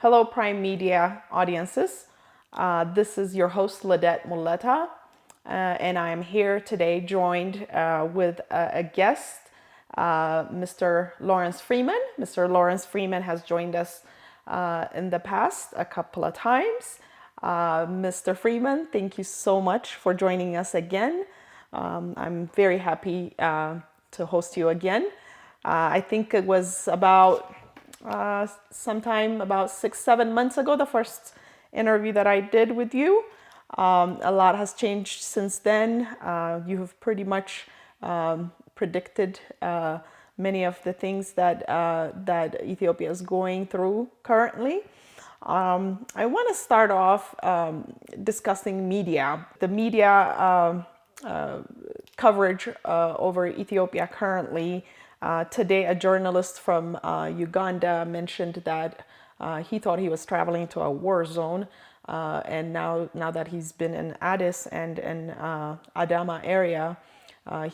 Hello, Prime Media audiences. This is your host, Ladette Muleta, and I am here today joined with a guest, Mr. Lawrence Freeman. Mr. Lawrence Freeman has joined us in the past a couple of times. Mr. Freeman, thank you so much for joining us again. I'm very happy to host you again. I think it was about sometime about 6, 7 months ago, the first interview that I did with you. A lot has changed since then. You have pretty much predicted many of the things that Ethiopia is going through currently. I want to start off discussing media. The media coverage over Ethiopia currently. Today, a journalist from Uganda mentioned that he thought he was traveling to a war zone, and now that he's been in Addis and in Adama area,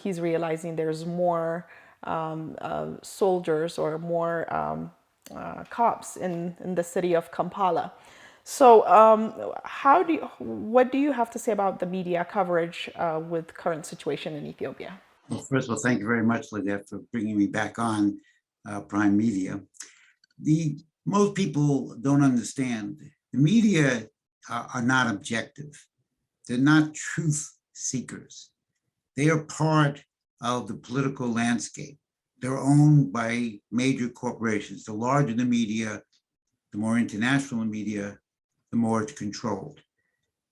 he's realizing there's more soldiers or more cops in the city of Kampala. So, what do you have to say about the media coverage with current situation in Ethiopia? Well, first of all, thank you very much, Lynette, for bringing me back on Prime Media. Most people don't understand the media are not objective. They're not truth seekers. They are part of the political landscape. They're owned by major corporations. The larger the media, the more international the media, the more it's controlled.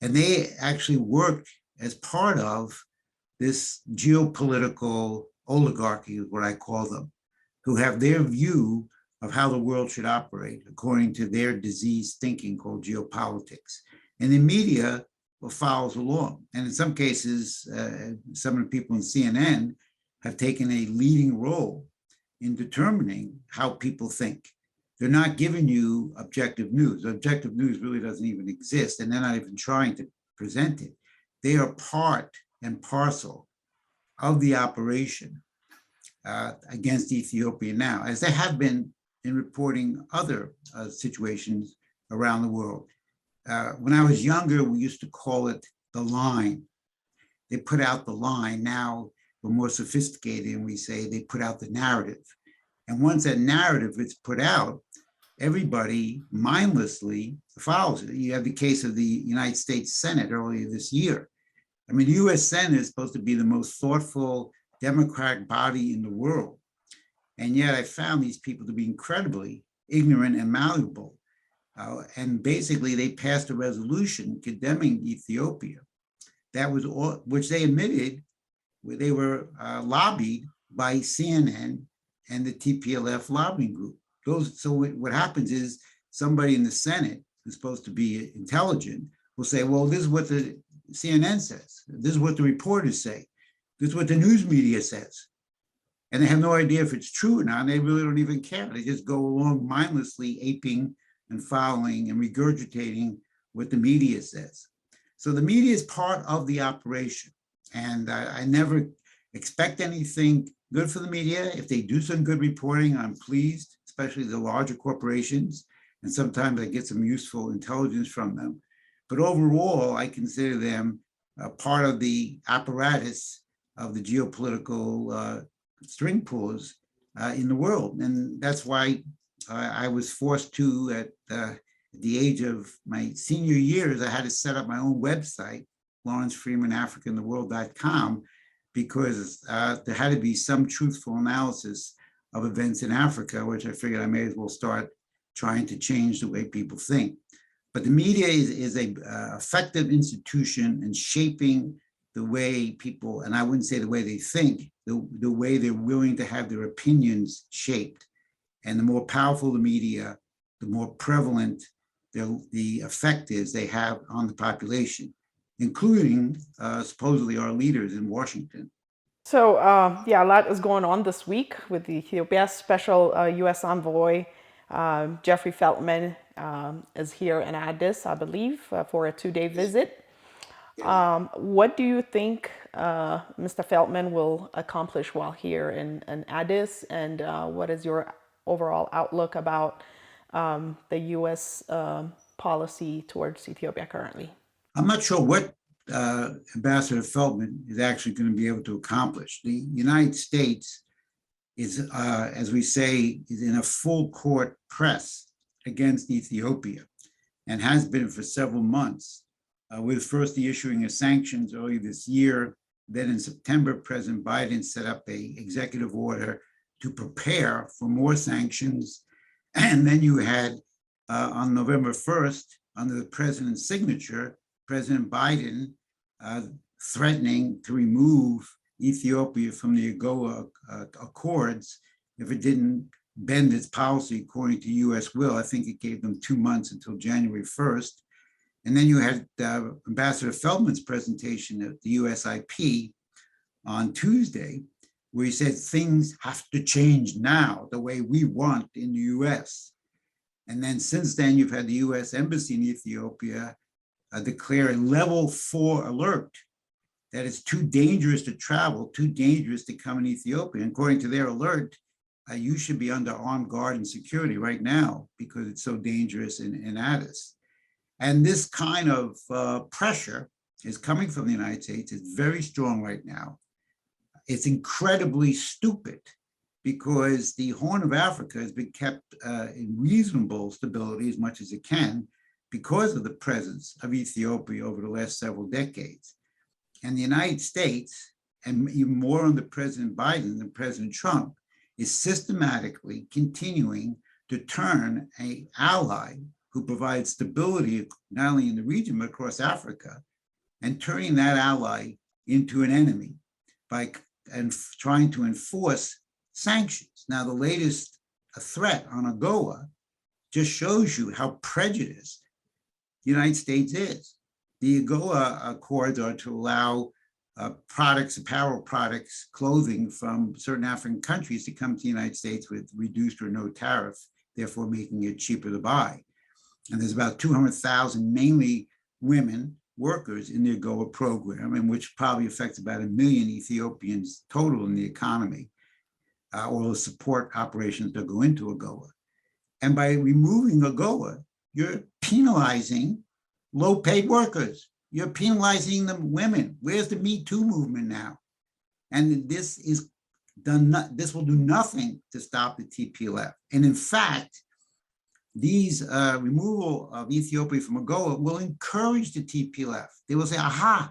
And they actually work as part of this geopolitical oligarchy, is what I call them, who have their view of how the world should operate according to their diseased thinking called geopolitics. And the media follows along. And in some cases, some of the people in CNN have taken a leading role in determining how people think. They're not giving you objective news. Objective news really doesn't even exist, and they're not even trying to present it. They are part and parcel of the operation against Ethiopia now, as they have been in reporting other situations around the world. When I was younger, we used to call it the line. They put out the line. Now we're more sophisticated and we say they put out the narrative. And once that narrative is put out, everybody mindlessly follows it. You have the case of the United States Senate earlier this year. I mean, the US Senate is supposed to be the most thoughtful democratic body in the world. And yet I found these people to be incredibly ignorant and malleable. And basically they passed a resolution condemning Ethiopia that was all, which they admitted they were lobbied by CNN and the TPLF lobbying group. So what happens is somebody in the Senate who's supposed to be intelligent will say, well, this is what the CNN says. This is what the reporters say. This is what the news media says. And they have no idea if it's true or not. And they really don't even care. They just go along mindlessly aping and following and regurgitating what the media says. So the media is part of the operation. And I never expect anything good for the media. If they do some good reporting, I'm pleased, especially the larger corporations. And sometimes I get some useful intelligence from them. But overall, I consider them part of the apparatus of the geopolitical string pullers in the world. And that's why I was forced to, at the age of my senior years, I had to set up my own website, Lawrence Freeman, AfricaInTheWorld.com, because there had to be some truthful analysis of events in Africa, which I figured I may as well start trying to change the way people think. But the media is a effective institution in shaping the way people, and I wouldn't say the way they think, the way they're willing to have their opinions shaped. And the more powerful the media, the more prevalent the effect is they have on the population, including supposedly our leaders in Washington. So, yeah, a lot is going on this week with the Ethiopia special U.S. envoy. Jeffrey Feltman is here in Addis, I believe, for a 2-day visit. What do you think Mr. Feltman will accomplish while here in Addis? And what is your overall outlook about the U.S. Policy towards Ethiopia currently? I'm not sure what Ambassador Feldman is actually going to be able to accomplish. The United States is, as we say, is in a full court press against Ethiopia and has been for several months, with first the issuing of sanctions early this year. Then in September, President Biden set up an executive order to prepare for more sanctions. And then you had on November 1st, under the president's signature, President Biden threatening to remove Ethiopia from the AGOA Accords if it didn't bend its policy according to US will. I think it gave them 2 months until January 1st. And then you had Ambassador Feldman's presentation at the USIP on Tuesday, where he said things have to change now the way we want in the US. And then since then, you've had the US Embassy in Ethiopia declare a level 4 alert that it's too dangerous to travel, too dangerous to come in Ethiopia. And according to their alert, you should be under armed guard and security right now because it's so dangerous in Addis. And this kind of pressure is coming from the United States. It's very strong right now. It's incredibly stupid because the Horn of Africa has been kept in reasonable stability as much as it can because of the presence of Ethiopia over the last several decades. And the United States, and even more under President Biden than President Trump, is systematically continuing to turn an ally who provides stability not only in the region but across Africa, and turning that ally into an enemy by trying to enforce sanctions. Now, the latest threat on AGOA just shows you how prejudiced the United States is. The AGOA Accords are to allow products, apparel products, clothing from certain African countries to come to the United States with reduced or no tariff, therefore making it cheaper to buy. And there's about 200,000, mainly women workers in the AGOA program, and which probably affects about 1 million Ethiopians total in the economy, all the support operations that go into AGOA. And by removing AGOA, you're penalizing low-paid workers. You're penalizing the women. Where's the Me Too movement now? And this will do nothing to stop the TPLF. And in fact, these removal of Ethiopia from AGOA will encourage the TPLF. They will say, aha,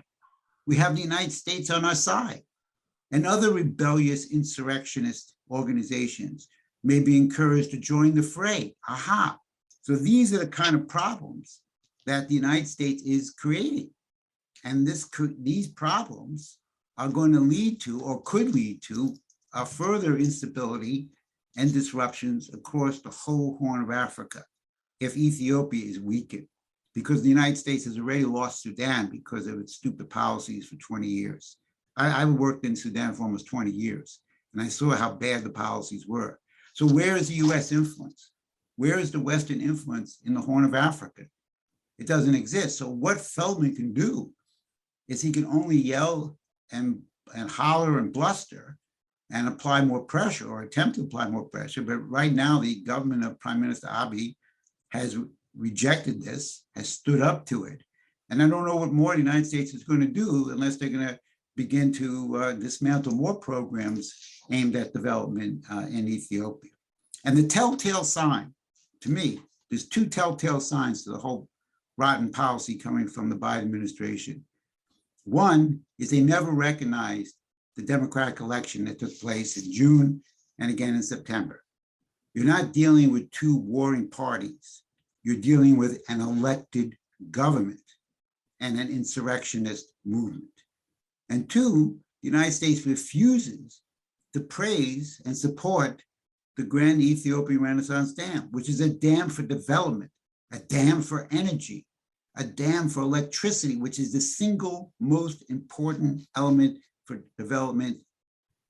we have the United States on our side. And other rebellious insurrectionist organizations may be encouraged to join the fray. Aha. So these are the kind of problems that the United States is creating. And these problems are going to lead to, or could lead to, further instability and disruptions across the whole Horn of Africa if Ethiopia is weakened, because the United States has already lost Sudan because of its stupid policies for 20 years. I worked in Sudan for almost 20 years, and I saw how bad the policies were. So where is the US influence? Where is the Western influence in the Horn of Africa? It doesn't exist. So what Feldman can do is he can only yell and holler and bluster and apply more pressure, or attempt to apply more pressure. But right now, the government of Prime Minister Abiy has rejected this, has stood up to it. And I don't know what more the United States is going to do unless they're going to begin to dismantle more programs aimed at development in Ethiopia. And the telltale sign, to me, there's 2 telltale signs to the whole rotten policy coming from the Biden administration. One is they never recognized the democratic election that took place in June and again in September. You're not dealing with 2 warring parties. You're dealing with an elected government and an insurrectionist movement. And 2, the United States refuses to praise and support the Grand Ethiopian Renaissance Dam, which is a dam for development, a dam for energy, a dam for electricity, which is the single most important element for development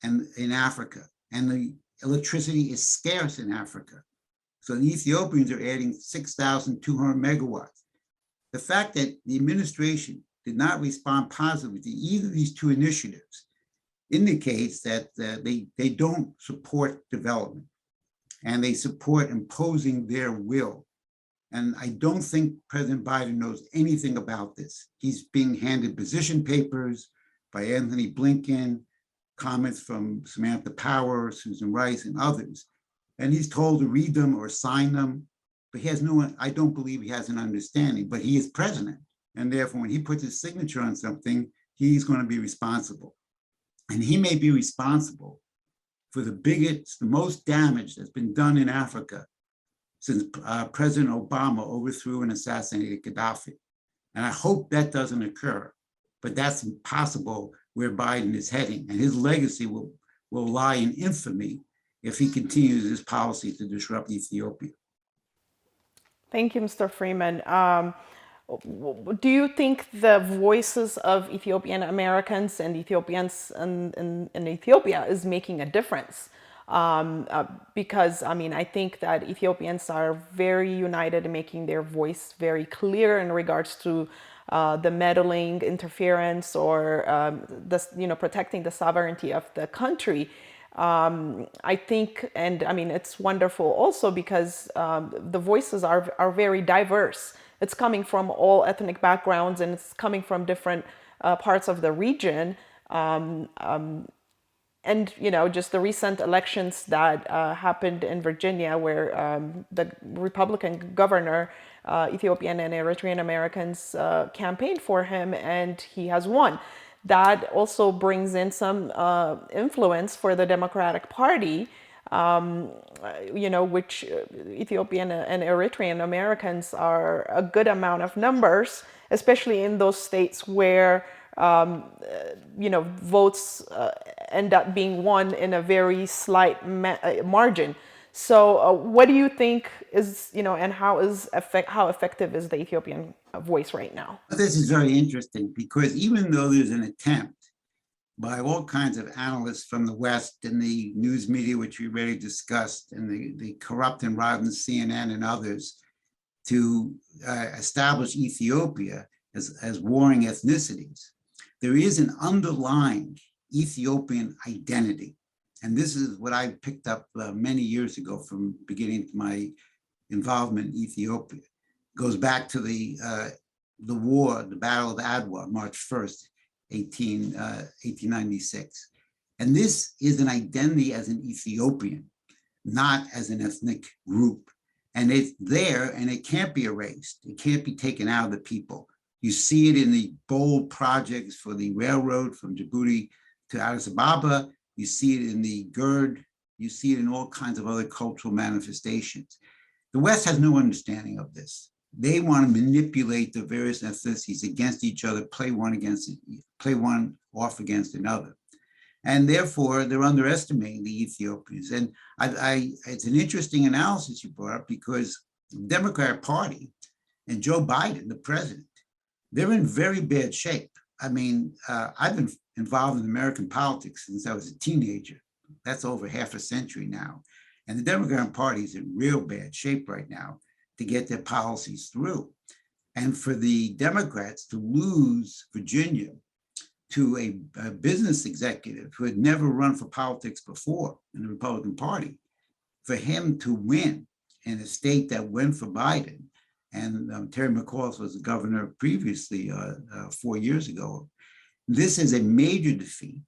and in Africa. And the electricity is scarce in Africa. So the Ethiopians are adding 6,200 megawatts. The fact that the administration did not respond positively to either of these 2 initiatives indicates that they don't support development. and they support imposing their will. And I don't think President Biden knows anything about this. He's being handed position papers by Anthony Blinken, comments from Samantha Power, Susan Rice, and others. And he's told to read them or sign them, but he has no, I don't believe he has an understanding, but he is president. And therefore, when he puts his signature on something, he's going to be responsible. And he may be responsible for the biggest, the most damage that's been done in Africa since President Obama overthrew and assassinated Gaddafi. And I hope that doesn't occur, but that's impossible where Biden is heading. And his legacy will lie in infamy if he continues his policy to disrupt Ethiopia. Thank you, Mr. Freeman. Do you think the voices of Ethiopian Americans and Ethiopians in Ethiopia is making a difference? Because, I mean, I think that Ethiopians are very united in making their voice very clear in regards to the meddling, interference, or protecting the sovereignty of the country. I think, and I mean, it's wonderful also because the voices are very diverse. It's coming from all ethnic backgrounds and it's coming from different parts of the region. And just the recent elections that happened in Virginia, where the Republican governor, Ethiopian and Eritrean Americans, campaigned for him, and he has won. That also brings in some influence for the Democratic Party, which Ethiopian and Eritrean Americans are a good amount of numbers, especially in those states where votes end up being won in a very slight margin. So what do you think is, and how effective is the Ethiopian voice right now? This is very interesting because even though there's an attempt by all kinds of analysts from the West and the news media, which we already discussed, and the corrupt and rotten CNN and others, to establish Ethiopia as warring ethnicities, there is an underlying Ethiopian identity. And this is what I picked up many years ago from beginning my involvement in Ethiopia. It goes back to the war, the Battle of Adwa, March 1st, 1896. And this is an identity as an Ethiopian, not as an ethnic group. And it's there and it can't be erased. It can't be taken out of the people. You see it in the bold projects for the railroad from Djibouti to Addis Ababa. You see it in the GERD. You see it in all kinds of other cultural manifestations. The West has no understanding of this. They want to manipulate the various ethnicities against each other, play one off against another. And therefore, they're underestimating the Ethiopians. And it's an interesting analysis you brought up because the Democratic Party and Joe Biden, the president, they're in very bad shape. I mean, I've been involved in American politics since I was a teenager. That's over half a century now. And the Democratic Party is in real bad shape right now to get their policies through. And for the Democrats to lose Virginia to a business executive who had never run for politics before in the Republican Party, for him to win in a state that went for Biden, and Terry McAuliffe was the governor previously 4 years ago. This is a major defeat.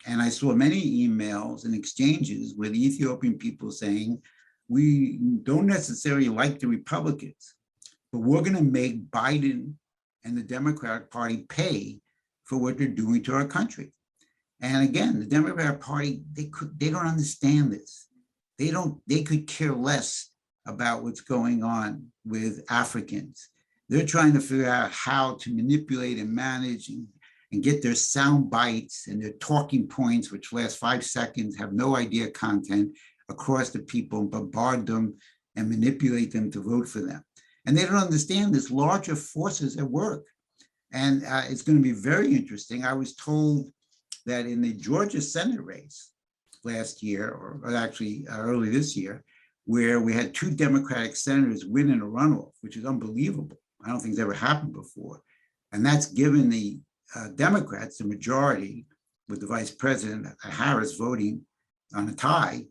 And I saw many emails and exchanges with the Ethiopian people saying, we don't necessarily like the Republicans, but we're going to make Biden and the Democratic Party pay for what they're doing to our country. And again, the Democratic Party, they don't understand this. They could care less about what's going on with Africans. They're trying to figure out how to manipulate and manage and get their sound bites and their talking points, which last 5 seconds, have no idea content, across the people and bombard them and manipulate them to vote for them. And they don't understand there's larger forces at work. And it's going to be very interesting. I was told that in the Georgia Senate race last year, or actually early this year, where we had 2 Democratic senators win in a runoff, which is unbelievable. I don't think it's ever happened before. And that's given the Democrats the majority, with the Vice President Harris voting on a tie.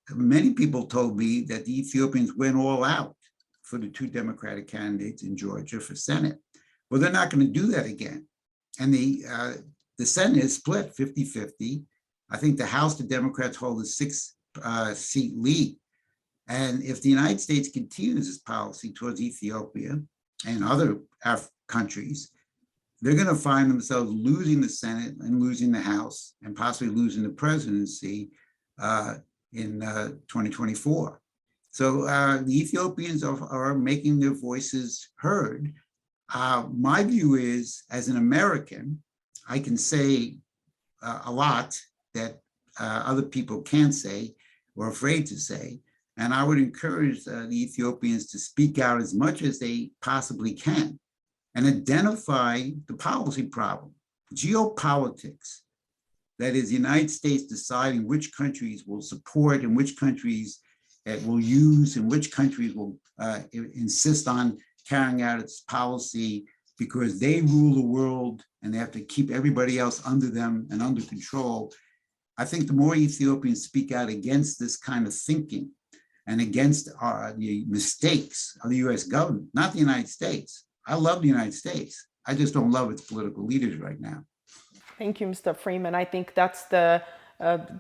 many people told me that the Ethiopians went all out for the two Democratic candidates in Georgia for Senate. Well, they're not going to do that again. And the Senate is split 50-50. I think the House, the Democrats hold a six-seat lead. And if the United States continues its policy towards Ethiopia and other countries, they're going to find themselves losing the Senate and losing the House and possibly losing the presidency in 2024. So the Ethiopians are making their voices heard. My view is, as an American, I can say a lot that other people can't say or afraid to say. And I would encourage the Ethiopians to speak out as much as they possibly can and identify the policy problem, geopolitics. That is, the United States deciding which countries will support and which countries it will use and which countries will insist on carrying out its policy because they rule the world and they have to keep everybody else under them and under control. I think the more Ethiopians speak out against this kind of thinking and against the mistakes of the US government, not the United States. I love the United States. I just don't love its political leaders right now. Thank you, Mr. Freeman. I think that's the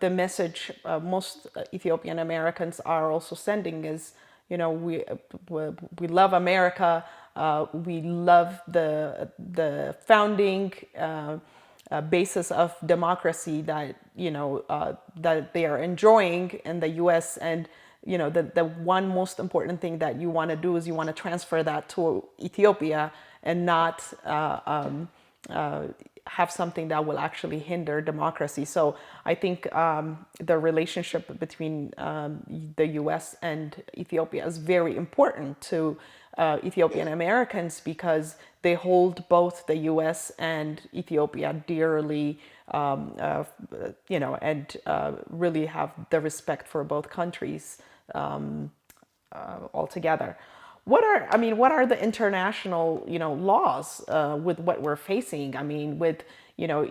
message most Ethiopian Americans are also sending is, you know, we love America. We love the founding basis of democracy that, you know, that they are enjoying in the U.S. And, you know, the one most important thing that you want to do is you want to transfer that to Ethiopia and not have something that will actually hinder democracy. So I think the relationship between the U.S. and Ethiopia is very important to Ethiopian Americans because they hold both the U.S. and Ethiopia dearly, you know, and really have the respect for both countries altogether. What are the international, you know, laws with what we're facing? I mean, with, you know,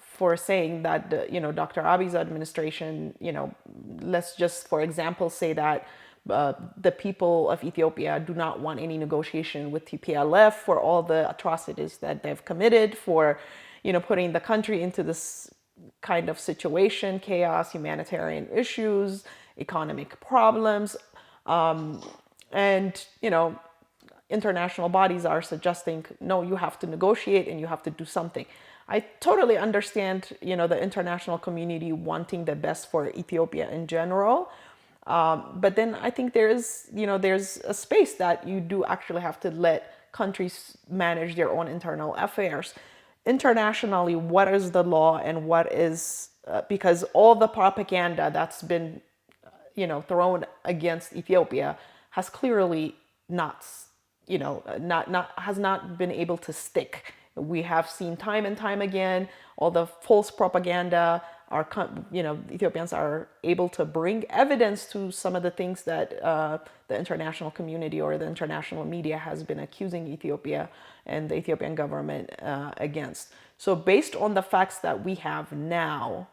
for saying that, you know, Dr. Abiy's administration, you know, let's just, for example, say that the people of Ethiopia do not want any negotiation with TPLF for all the atrocities that they've committed, for, you know, putting the country into this kind of situation, chaos, humanitarian issues, economic problems. And, you know, international bodies are suggesting, no, you have to negotiate and you have to do something. I totally understand, you know, the international community wanting the best for Ethiopia in general. But then I think there's a space that you do actually have to let countries manage their own internal affairs. Internationally, what is the law and what is, because all the propaganda that's been, you know, thrown against Ethiopia has clearly not, you know, has not been able to stick. We have seen time and time again all the false propaganda. You know, Ethiopians are able to bring evidence to some of the things that the international community or the international media has been accusing Ethiopia and the Ethiopian government against. So based on the facts that we have now,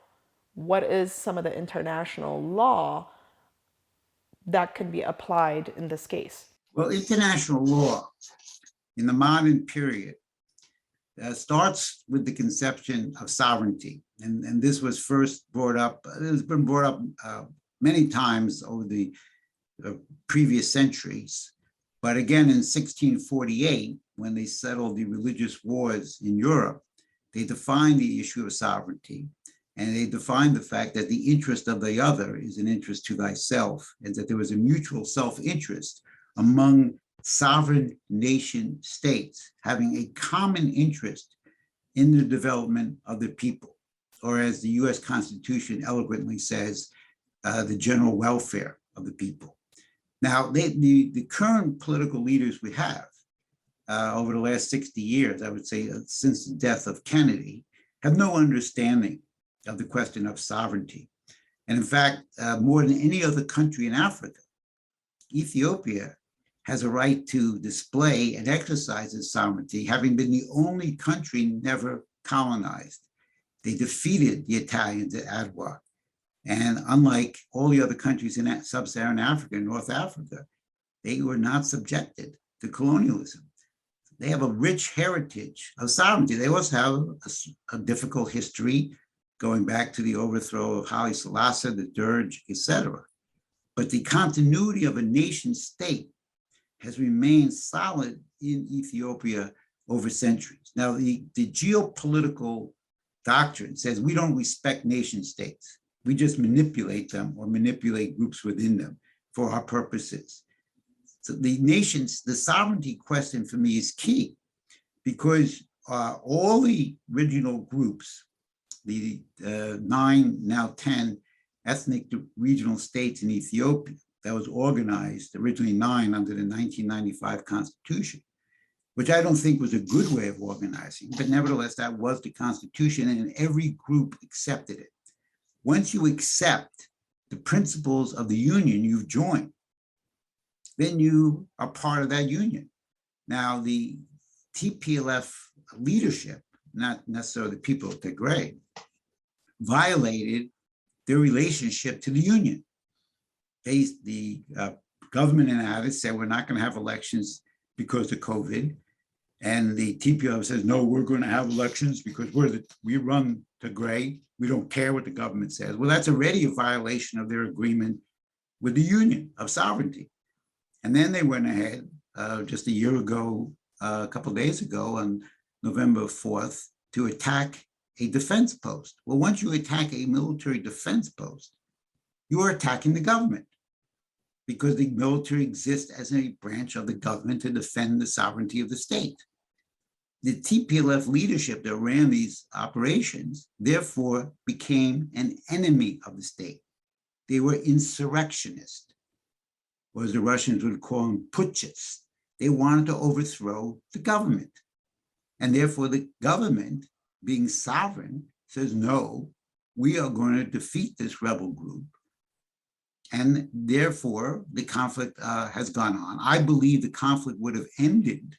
what is some of the international law that can be applied in this case? Well, international law in the modern period starts with the conception of sovereignty. And this was first brought up, it has been brought up many times over the previous centuries. But again, in 1648, when they settled the religious wars in Europe, they defined the issue of sovereignty. And they defined the fact that the interest of the other is an interest to thyself, and that there was a mutual self-interest among sovereign nation states having a common interest in the development of the people, or as the US Constitution eloquently says, the general welfare of the people. Now, the current political leaders we have over the last 60 years, I would say since the death of Kennedy, have no understanding of the question of sovereignty. And in fact, more than any other country in Africa, Ethiopia has a right to display and exercise its sovereignty, having been the only country never colonized. They defeated the Italians at Adwa. And unlike all the other countries in sub-Saharan Africa and North Africa, they were not subjected to colonialism. They have a rich heritage of sovereignty. They also have a difficult history going back to the overthrow of Haile Selassie, the Derg, etc. But the continuity of a nation state has remained solid in Ethiopia over centuries. Now, the geopolitical doctrine says we don't respect nation states. We just manipulate them or manipulate groups within them for our purposes. So the sovereignty question for me is key, because all the regional groups, the 9, now 10 ethnic regional states in Ethiopia that was organized, originally 9 under the 1995 Constitution, which I don't think was a good way of organizing, but nevertheless, that was the Constitution, and every group accepted it. Once you accept the principles of the union you've joined, then you are part of that union. Now, the TPLF leadership, not necessarily the people of Tigray, violated their relationship to the union. The government in Addis said, we're not going to have elections because of COVID. And the TPLF says, no, we're going to have elections because we run Tigray. We don't care what the government says. Well, that's already a violation of their agreement with the union of sovereignty. And then they went ahead just a year ago, a couple of days ago, on November 4th, to attack a defense post. Well, once you attack a military defense post, you are attacking the government, because the military exists as a branch of the government to defend the sovereignty of the state. The TPLF leadership that ran these operations, therefore, became an enemy of the state. They were insurrectionists, or as the Russians would call them, putschists. They wanted to overthrow the government. And therefore, the government, being sovereign, says, no, we are going to defeat this rebel group. And therefore, the conflict has gone on. I believe the conflict would have ended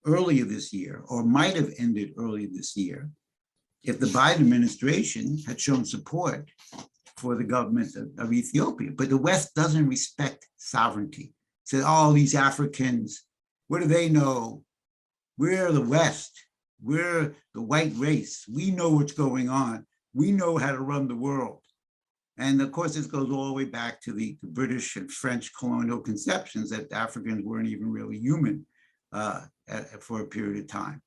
earlier this year, or might have ended earlier this year, if the Biden administration had shown support for the government of Ethiopia. But the West doesn't respect sovereignty. It says, oh, these Africans, what do they know? We're the West. We're the white race. We know what's going on. We know how to run the world. And of course, this goes all the way back to the British and French colonial conceptions that Africans weren't even really human for a period of time.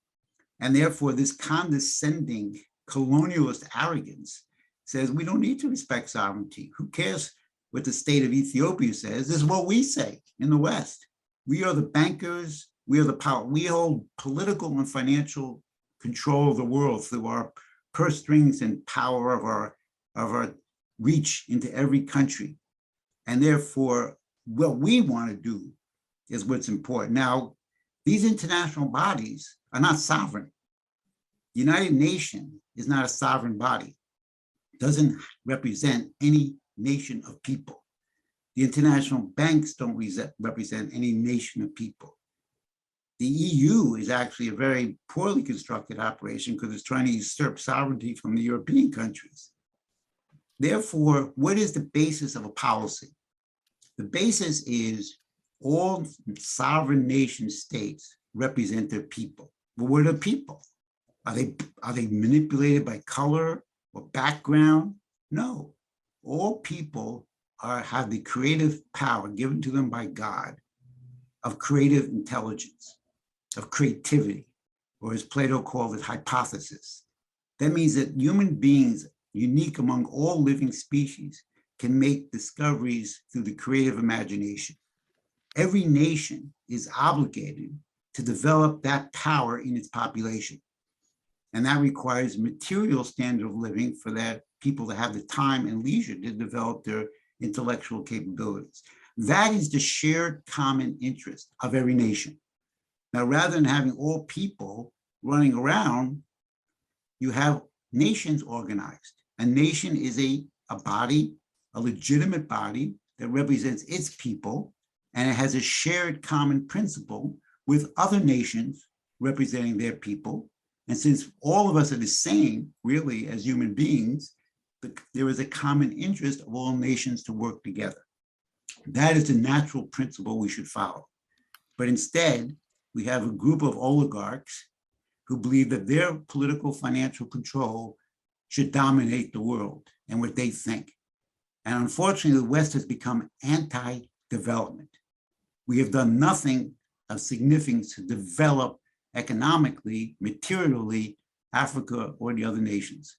And therefore, this condescending colonialist arrogance says we don't need to respect sovereignty. Who cares what the state of Ethiopia says? This is what we say in the West. We are the bankers. We are the power. We hold political and financial control of the world through our purse strings and power of our reach into every country. And therefore, what we want to do is what's important. Now, these international bodies are not sovereign. The United Nations is not a sovereign body. It doesn't represent any nation of people. The international banks don't represent any nation of people. The EU is actually a very poorly constructed operation because it's trying to usurp sovereignty from the European countries. Therefore, what is the basis of a policy? The basis is all sovereign nation states represent their people. But what are people? Are they manipulated by color or background? No. All people have the creative power given to them by God of creative intelligence, of creativity, or as Plato called it, hypothesis. That means that human beings, unique among all living species, can make discoveries through the creative imagination. Every nation is obligated to develop that power in its population. And that requires material standard of living for that people to have the time and leisure to develop their intellectual capabilities. That is the shared common interest of every nation. Now, rather than having all people running around, you have nations organized. A nation is a body, a legitimate body that represents its people, and it has a shared common principle with other nations representing their people. And since all of us are the same, really, as human beings, there is a common interest of all nations to work together. That is the natural principle we should follow. But instead, we have a group of oligarchs who believe that their political financial control should dominate the world and what they think. And unfortunately, the West has become anti-development. We have done nothing of significance to develop economically, materially, Africa or the other nations.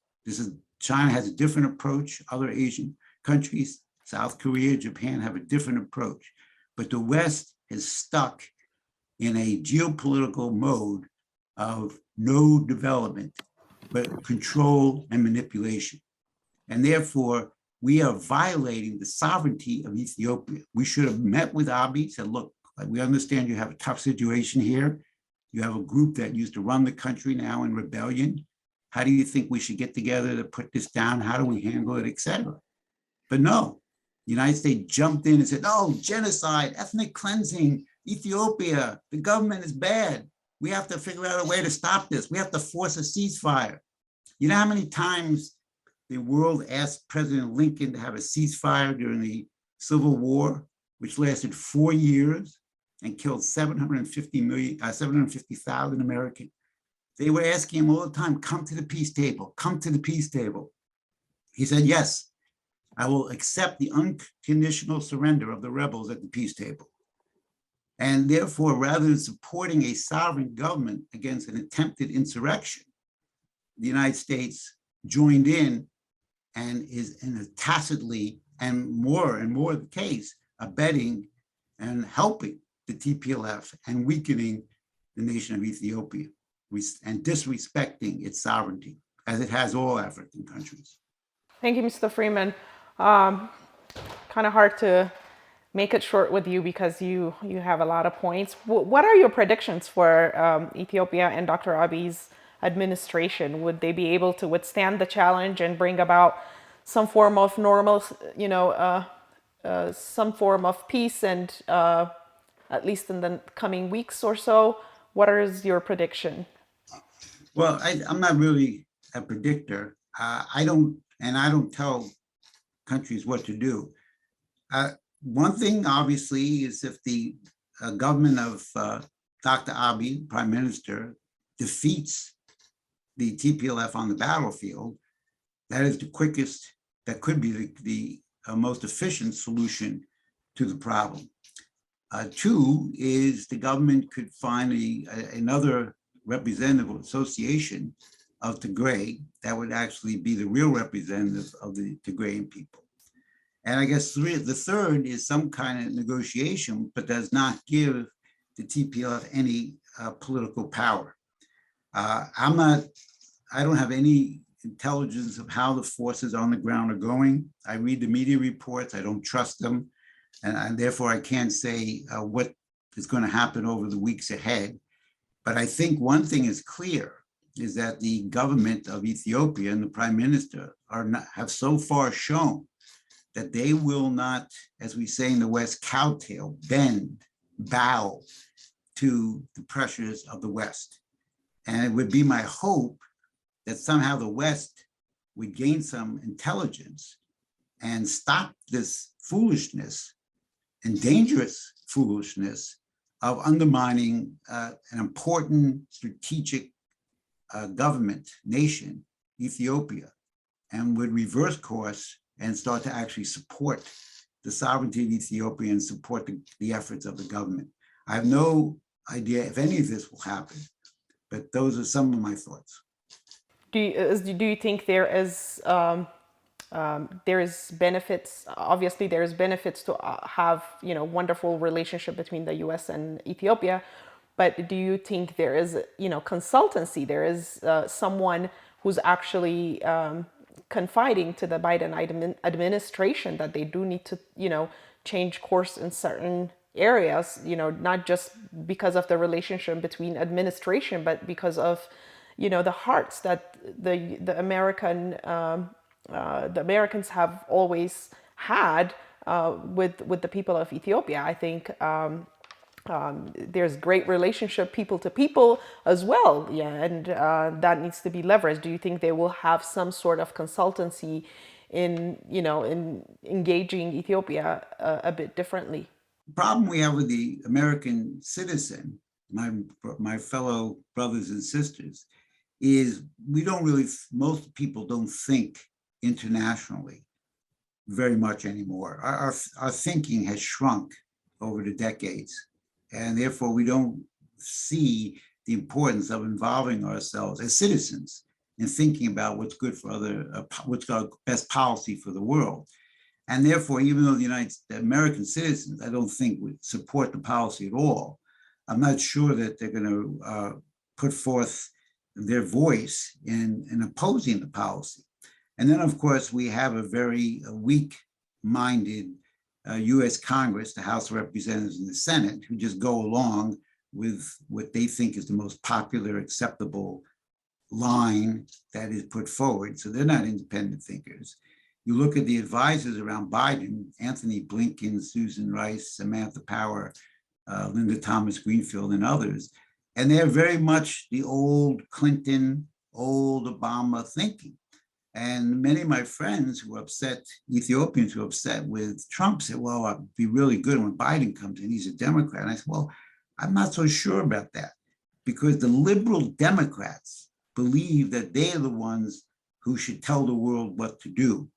China has a different approach. Other Asian countries, South Korea, Japan, have a different approach. But the West is stuck in a geopolitical mode of no development, but control and manipulation. And therefore, we are violating the sovereignty of Ethiopia. We should have met with Abiy, said, look, we understand you have a tough situation here. You have a group that used to run the country now in rebellion. How do you think we should get together to put this down? How do we handle it, et cetera? But no, the United States jumped in and said, no, genocide, ethnic cleansing, Ethiopia, the government is bad. We have to figure out a way to stop this. We have to force a ceasefire. You know how many times the world asked President Lincoln to have a ceasefire during the Civil War, which lasted 4 years and killed 750,000 Americans? They were asking him all the time, come to the peace table, come to the peace table. He said, yes, I will accept the unconditional surrender of the rebels at the peace table. And therefore, rather than supporting a sovereign government against an attempted insurrection, the United States joined in and is tacitly and more the case, abetting and helping the TPLF and weakening the nation of Ethiopia and disrespecting its sovereignty, as it has all African countries. Thank you, Mr. Freeman. Kind of hard to make it short with you because you have a lot of points. What are your predictions for Ethiopia and Dr. Abiy's administration? Would they be able to withstand the challenge and bring about some form of normal, some form of peace, and at least in the coming weeks or so? What is your prediction? Well, I'm not really a predictor. I don't tell countries what to do. One thing, obviously, is if the government of Dr. Abiy, Prime Minister, defeats the TPLF on the battlefield, that is the quickest, that could be the most efficient solution to the problem. Two is the government could find another representative association of Tigray that would actually be the real representative of the Tigrayan people. And I guess the third is some kind of negotiation, but does not give the TPLF any political power. I don't have any intelligence of how the forces on the ground are going. I read the media reports, I don't trust them. And therefore I can't say what is going to happen over the weeks ahead. But I think one thing is clear, is that the government of Ethiopia and the prime minister have so far shown that they will not, as we say in the West, cowtail, bend, bow to the pressures of the West. And it would be my hope that somehow the West would gain some intelligence and stop this foolishness and dangerous foolishness of undermining an important strategic government, nation, Ethiopia, and would reverse course and start to actually support the sovereignty of Ethiopia and support the efforts of the government. I have no idea if any of this will happen, but those are some of my thoughts. Do you think there is benefits? Obviously, there is benefits to have wonderful relationship between the U.S. and Ethiopia, but do you think there is consultancy? There is someone who's actually confiding to the Biden administration that they do need to change course in certain areas, not just because of the relationship between administration, but because of the hearts that the Americans have always had with the people of Ethiopia. I think there's great relationship people to people as well, yeah, and that needs to be leveraged. Do you think they will have some sort of consultancy in, in engaging Ethiopia a bit differently? Problem we have with the American citizen, my fellow brothers and sisters, is we don't really, most people don't think internationally very much anymore. Our thinking has shrunk over the decades, and therefore we don't see the importance of involving ourselves as citizens in thinking about what's good for what's our best policy for the world. And therefore, even though the American citizens, I don't think would support the policy at all, I'm not sure that they're going to put forth their voice in opposing the policy. And then, of course, we have a very weak-minded US Congress, the House of Representatives and the Senate, who just go along with what they think is the most popular, acceptable line that is put forward. So they're not independent thinkers. You look at the advisors around Biden, Anthony Blinken, Susan Rice, Samantha Power, Linda Thomas Greenfield, and others, and they're very much the old Clinton, old Obama thinking. And many of my friends who are upset, Ethiopians who are upset with Trump, said, well, it'd be really good when Biden comes in, he's a Democrat. And I said, well, I'm not so sure about that, because the liberal Democrats believe that they are the ones who should tell the world what to do.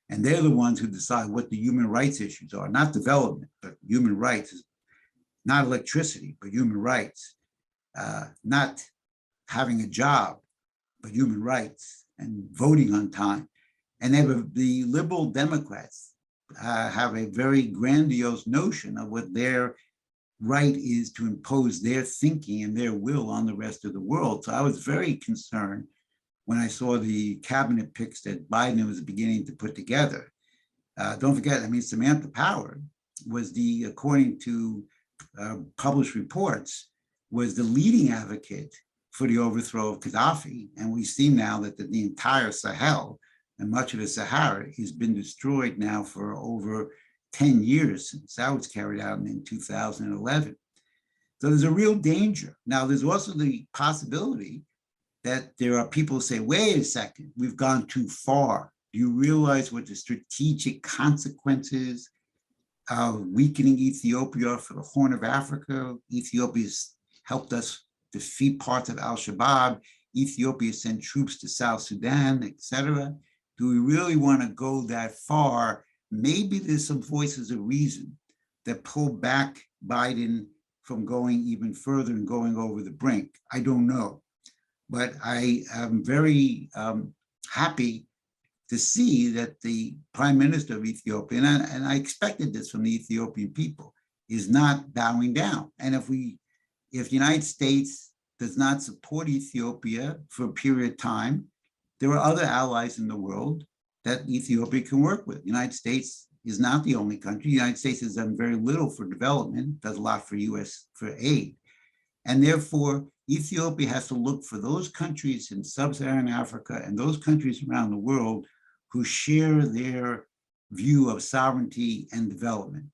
And they're the ones who decide what the human rights issues are, not development, but human rights, not electricity, but human rights, not having a job, but human rights, and voting on time. And the liberal Democrats have a very grandiose notion of what their right is to impose their thinking and their will on the rest of the world. So I was very concerned when I saw the cabinet picks that Biden was beginning to put together. Don't forget, Samantha Power was according to published reports, was the leading advocate for the overthrow of Gaddafi. And we see now that the entire Sahel and much of the Sahara has been destroyed now for over 10 years since that was carried out in 2011. So there's a real danger. Now, there's also the possibility that there are people who say, wait a second, we've gone too far. Do you realize what the strategic consequences of weakening Ethiopia for the Horn of Africa? Ethiopia's helped us defeat parts of al-Shabaab. Ethiopia sent troops to South Sudan, etc. Do we really want to go that far? Maybe there's some voices of reason that pull back Biden from going even further and going over the brink. I don't know. But I am very happy to see that the Prime Minister of Ethiopia, and I expected this from the Ethiopian people, is not bowing down. And if the United States does not support Ethiopia for a period of time, there are other allies in the world that Ethiopia can work with. The United States is not the only country. The United States has done very little for development, does a lot for aid. And therefore, Ethiopia has to look for those countries in sub-Saharan Africa and those countries around the world who share their view of sovereignty and development.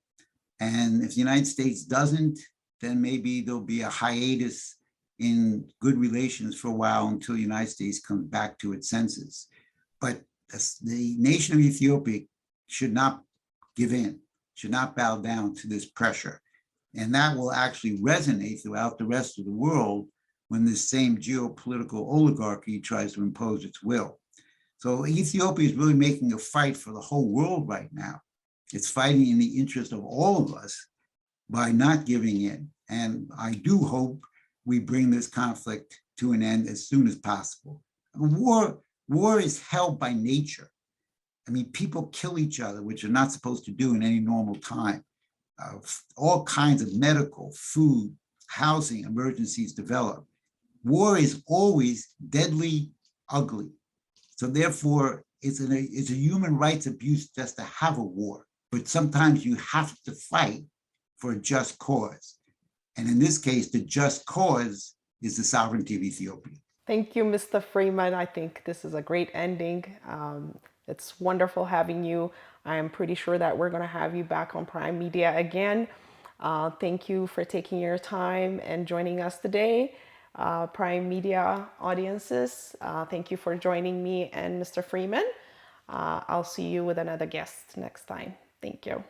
And if the United States doesn't, then maybe there'll be a hiatus in good relations for a while until the United States comes back to its senses. But the nation of Ethiopia should not give in, should not bow down to this pressure. And that will actually resonate throughout the rest of the world when this same geopolitical oligarchy tries to impose its will. So Ethiopia is really making a fight for the whole world right now. It's fighting in the interest of all of us by not giving in. And I do hope we bring this conflict to an end as soon as possible. War is held by nature. People kill each other, which they're not supposed to do in any normal time. All kinds of medical, food, housing emergencies develop. War is always deadly ugly. So therefore, it's a human rights abuse just to have a war. But sometimes you have to fight for a just cause. And in this case, the just cause is the sovereignty of Ethiopia. Thank you, Mr. Freeman. I think this is a great ending. It's wonderful having you. I am pretty sure that we're going to have you back on Prime Media again. Thank you for taking your time and joining us today. Prime Media audiences, thank you for joining me and Mr. Freeman. I'll see you with another guest next time. Thank you.